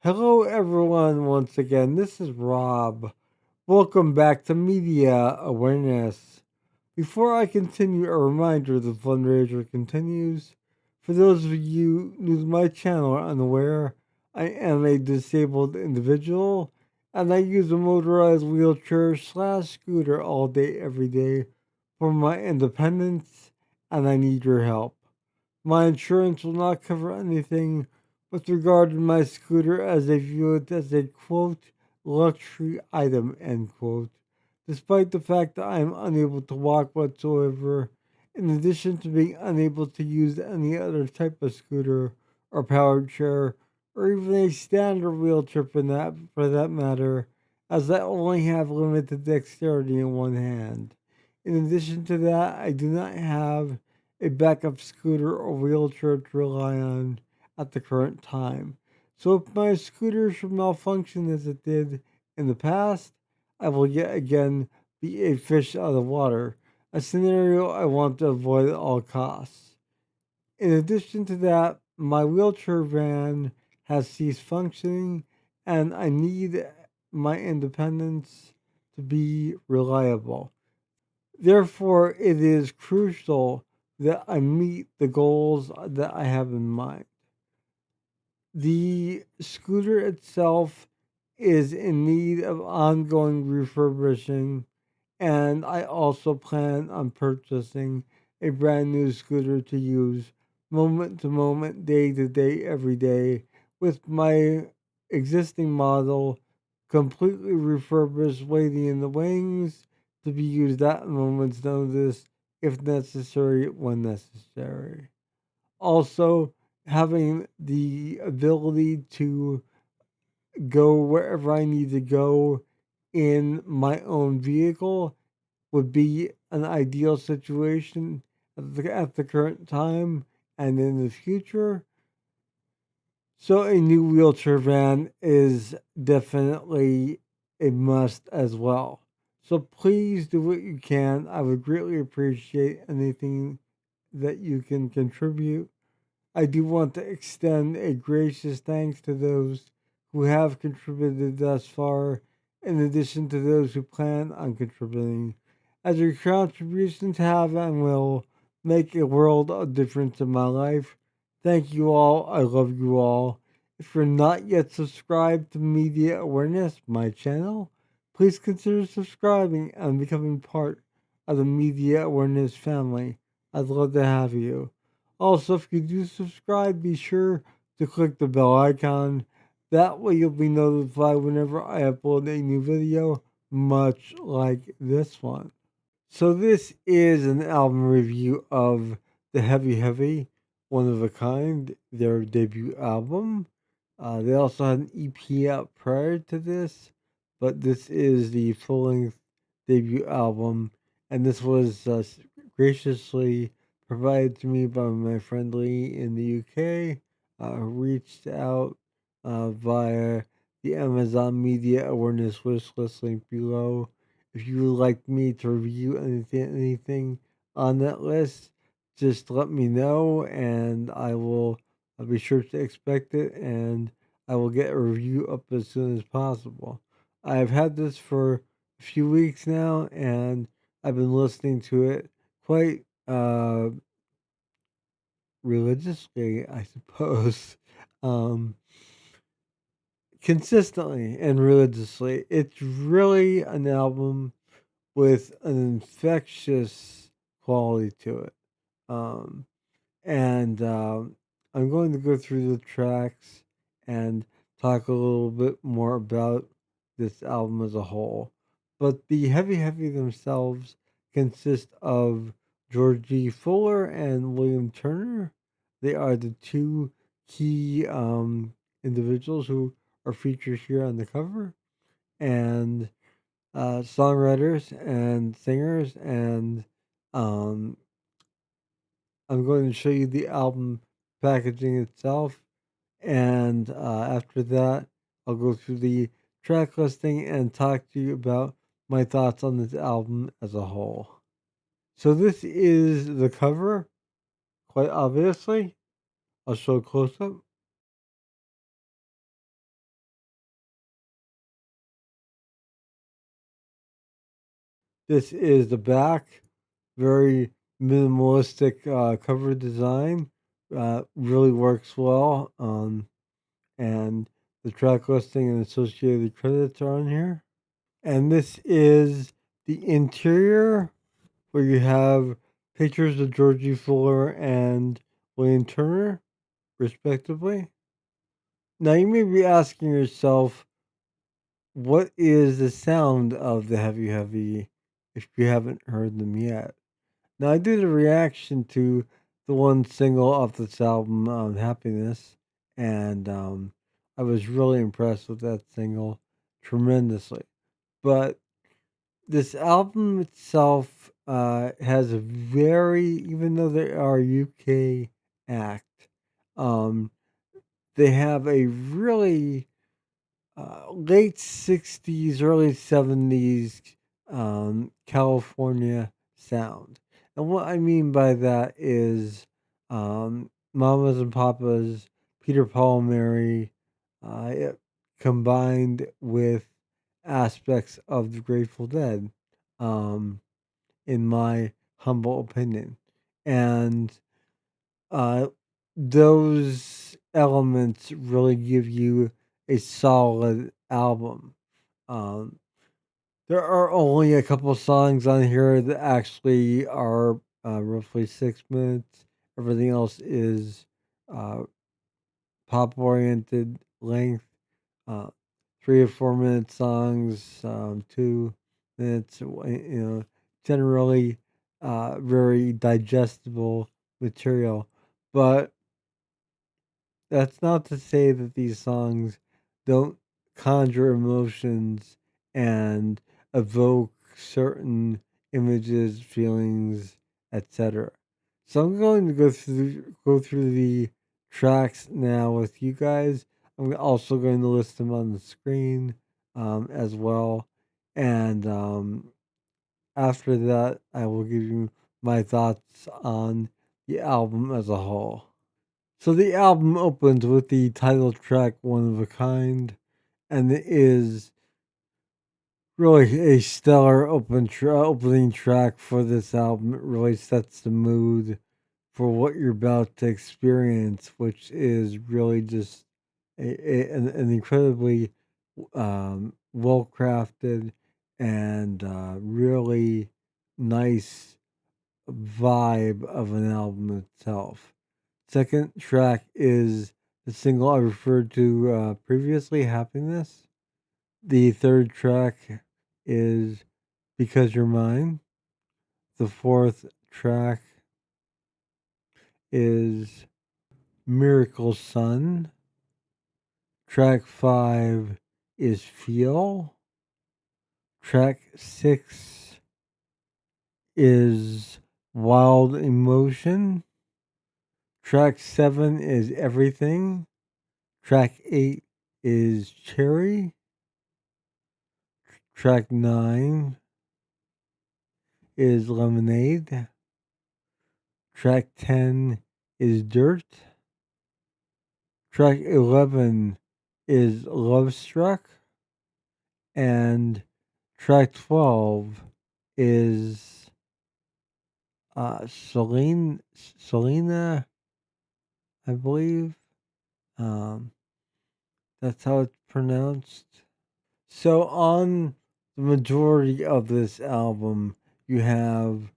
Hello, everyone, once again. This is Rob. Welcome back to Media Awareness. Before I continue, a reminder the fundraiser continues. For those of you new to my channel or unaware, I am a disabled individual and I use a motorized wheelchair slash scooter all day, every day for my independence, and I need your help. My insurance will not cover anything with regard to my scooter as they view it as a quote luxury item end quote, despite the fact that I am unable to walk whatsoever, in addition to being unable to use any other type of scooter or powered chair or even a standard wheelchair for that matter, as I only have limited dexterity in one hand. In addition to that, I do not have a backup scooter or wheelchair to rely on at the current time. So if my scooter should malfunction as it did in the past, I will yet again be a fish out of water, a scenario I want to avoid at all costs. In addition to that, my wheelchair van has ceased functioning and I need my independence to be reliable. Therefore, it is crucial that I meet the goals that I have in mind. The scooter itself is in need of ongoing refurbishing, and I also plan on purchasing a brand new scooter to use moment to moment, day to day, every day, with my existing model completely refurbished, waiting in the wings to be used at a moment's notice if necessary, when necessary. Also, having the ability to go wherever I need to go in my own vehicle would be an ideal situation at the current time and in the future. So, a new wheelchair van is definitely a must as well. So, please do what you can. I would greatly appreciate anything that you can contribute. I do want to extend a gracious thanks to those who have contributed thus far, in addition to those who plan on contributing, as your contributions have and will make a world of difference in my life. Thank you all. I love you all. If you're not yet subscribed to Media Awareness, my channel, please consider subscribing and becoming part of the Media Awareness family. I'd love to have you. Also, if you do subscribe, be sure to click the bell icon. That way, you'll be notified whenever I upload a new video, much like this one. So, this is an album review of The Heavy Heavy, one of a kind, their debut album. They also had an EP out prior to this, but this is the full length debut album, and this was graciously provided to me by my friend Lee in the UK, who reached out via the Amazon Media Awareness wish list link below. If you would like me to review anything on that list, just let me know, and I'll be sure to expect it, and I will get a review up as soon as possible. I've had this for a few weeks now, and I've been listening to it quite religiously, I suppose, um, consistently and religiously. It's really an album with an infectious quality to it. Um, and I'm going to go through the tracks and talk a little bit more about this album as a whole. But the Heavy Heavy themselves consist of Georgie Fuller and William Turner. They are the two key individuals who are featured here on the cover, and songwriters and singers. And um, I'm going to show you the album packaging itself, and after that, I'll go through the track listing and talk to you about my thoughts on this album as a whole. So, this is the cover, quite obviously. I'll show a close up. This is the back, very minimalistic cover design. Really works well. And the track listing and associated credits are on here. And this is the interior where you have pictures of Georgie Fuller and William Turner, respectively. Now you may be asking yourself, what is the sound of the Heavy Heavy if you haven't heard them yet? Now I did a reaction to the one single off this album, Happiness, and I was really impressed with that single tremendously. But this album itself has a very, even though they are UK act, um, they have a really late 60s, early 70s California sound. And what I mean by that is Mamas and Papas, Peter Paul and Mary, it combined with aspects of the Grateful Dead, um, in my humble opinion. And uh, those elements really give you a solid album. Um, there are only a couple songs on here that actually are roughly 6 minutes. Everything else is uh, pop oriented length, uh, 3 or 4 minute songs, 2 minutes, generally very digestible material. But that's not to say that these songs don't conjure emotions and evoke certain images, feelings, etc. So I'm going to go through the tracks now with you guys. I'm also going to list them on the screen as well, and after that, I will give you my thoughts on the album as a whole. So the album opens with the title track "One of a Kind," and it is really a stellar opening track for this album. It really sets the mood for what you're about to experience, which is really just an incredibly well crafted and really nice vibe of an album itself. Second track is the single I referred to previously, Happiness. The third track is Because You're Mine. The fourth track is Miracle Sun. Track 5 is Feel. Track 6 is Wild Emotion. Track 7 is Everything. Track 8 is Cherry. Track 9 is Lemonade. Track 10 is Dirt. Track 11 is Love Struck. And track 12 is Selena, I believe. Um, that's how it's pronounced. So on the majority of this album, you have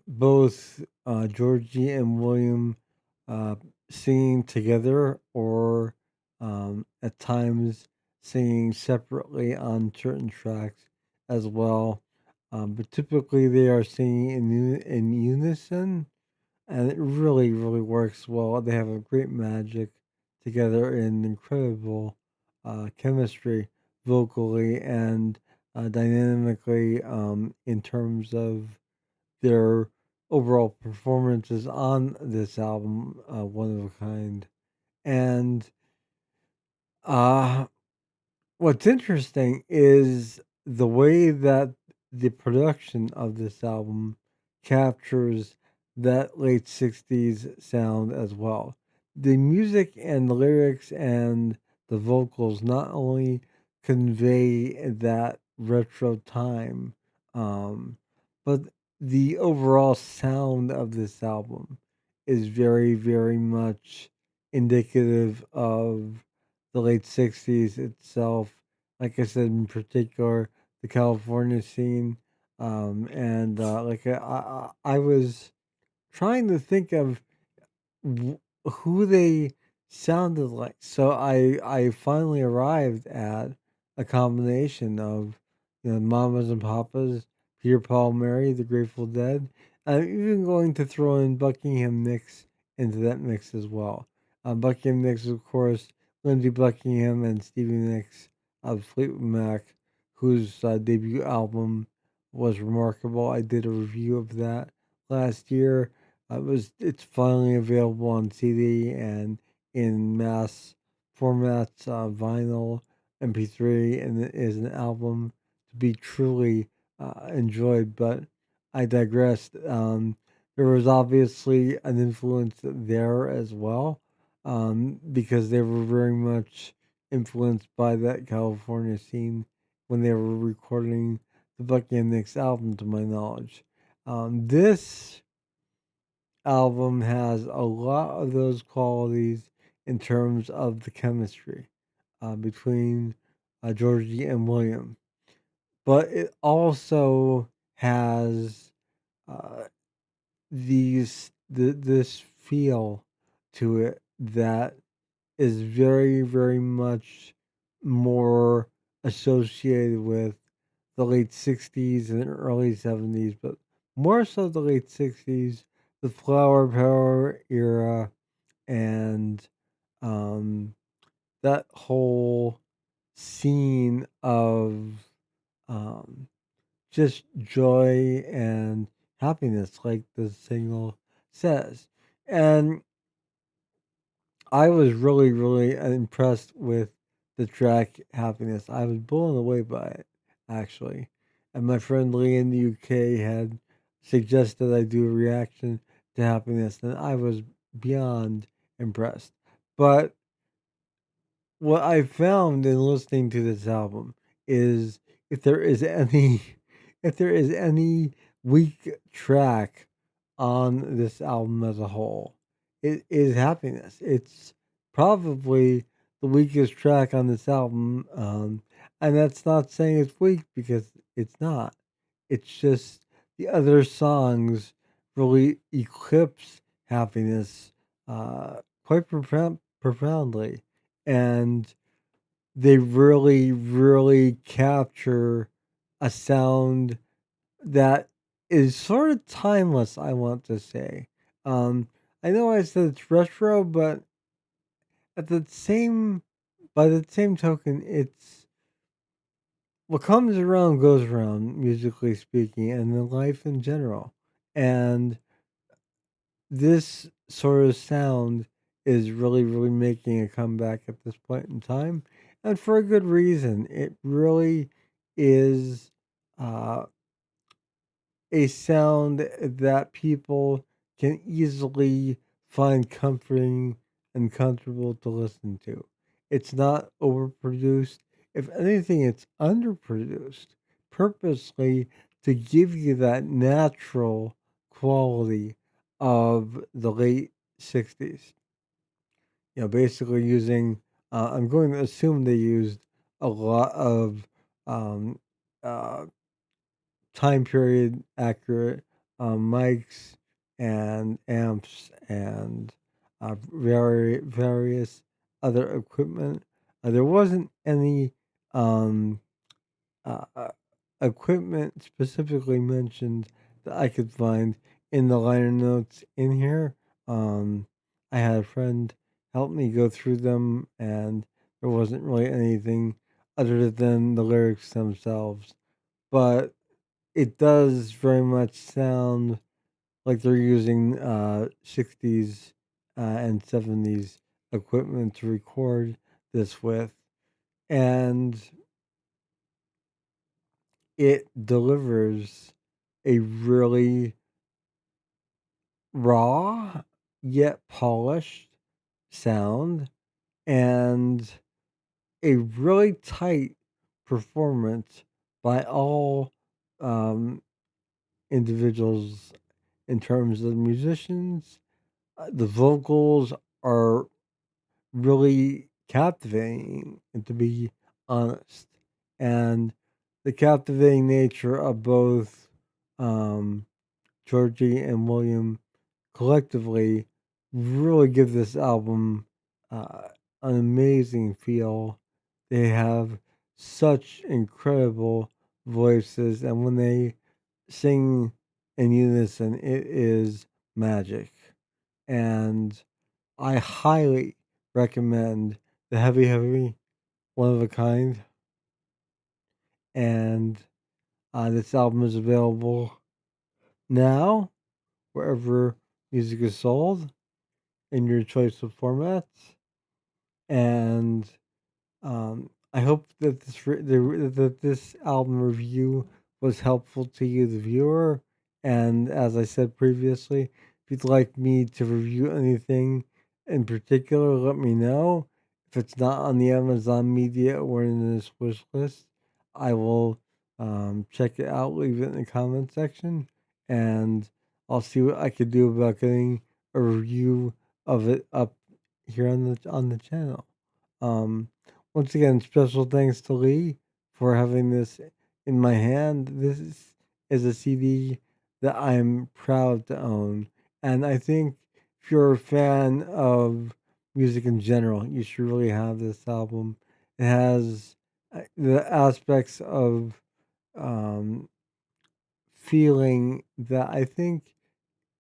both Georgie and William uh, singing together, or at times singing separately on certain tracks as well. But typically, they are singing in unison, and it really, really works well. They have a great magic together and incredible chemistry vocally and dynamically in terms of their overall performances on this album, One of a Kind. And uh, what's interesting is the way that the production of this album captures that late 60s sound as well. The music and the lyrics and the vocals not only convey that retro time, Um, but the overall sound of this album is very, very much indicative of the late 60s itself. Like I said, in particular, the California scene. I was trying to think of who they sounded like. So I finally arrived at a combination of Mamas and Papas, Peter Paul, Mary, The Grateful Dead. I'm even going to throw in Buckingham Nicks into that mix as well. Buckingham Nicks, of course, Lindsey Buckingham and Stevie Nicks of Fleetwood Mac, whose debut album was remarkable. I did a review of that last year. It's finally available on CD and in mass formats, vinyl, MP3, and it is an album to be truly enjoyed. But I digressed. There was obviously an influence there as well, because they were very much influenced by that California scene when they were recording the Buckingham Nicks album, to my knowledge. This album has a lot of those qualities in terms of the chemistry between Georgie and William, but it also has uh, this feel to it that is very, very much more associated with the late 60s and early 70s, but more so the late 60s, the flower power era, and um, that whole scene of um, just joy and happiness, like the single says. And I was really, really impressed with the track Happiness. I was blown away by it, actually. And my friend Lee in the UK had suggested I do a reaction to Happiness, and I was beyond impressed. But what I found in listening to this album is if there is any if there is any weak track on this album as a whole, it is Happiness. It's probably the weakest track on this album, and that's not saying it's weak because it's not. It's just the other songs really eclipse Happiness quite profoundly, and they really, really capture a sound that is sort of timeless, I want to say. Um, I know I said it's retro, but at the same by the same token, it's what comes around goes around, musically speaking, and in life in general. And this sort of sound is really, really making a comeback at this point in time, and for a good reason. It really is uh, a sound that people can easily find comforting and comfortable to listen to. It's not overproduced. If anything, it's underproduced purposely to give you that natural quality of the late 60s. Basically using, I'm going to assume they used a lot of um, uh, time period accurate mics and amps and various other equipment. There wasn't any um, uh, uh, equipment specifically mentioned that I could find in the liner notes in here. Um, I had a friend help me go through them, and there wasn't really anything other than the lyrics themselves. But it does very much sound like they're using 60s and 70s equipment to record this with. And it delivers a really raw yet polished sound and a really tight performance by all um, individuals in terms of musicians. The vocals are really captivating, and to be honest, and the captivating nature of both um, Georgie and William collectively really give this album uh, an amazing feel. They have such incredible voices, and when they sing in unison, it is magic. And I highly recommend the Heavy Heavy One of a Kind. And this album is available now wherever music is sold in your choice of formats. And I hope that that this album review was helpful to you, the viewer. And as I said previously, if you'd like me to review anything in particular, let me know. If it's not on the Amazon Media or in this wish list, I will check it out, leave it in the comment section, and I'll see what I could do about getting a review of it up here on the channel. Um, Once again, special thanks to Lee for having this in my hand. Is a CD that I'm proud to own. And I think if you're a fan of music in general, you should really have this album. It has the aspects of um, feeling that I think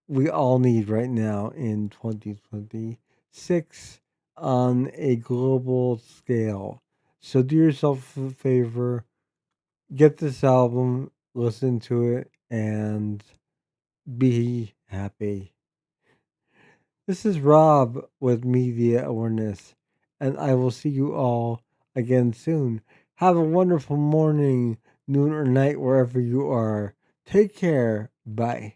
we all need right now in 2026 on a global scale. So do yourself a favor, get this album, listen to it, and be happy. This is Rob with Media Awareness, and I will see you all again soon. Have a wonderful morning, noon, or night wherever you are. Take care. Bye.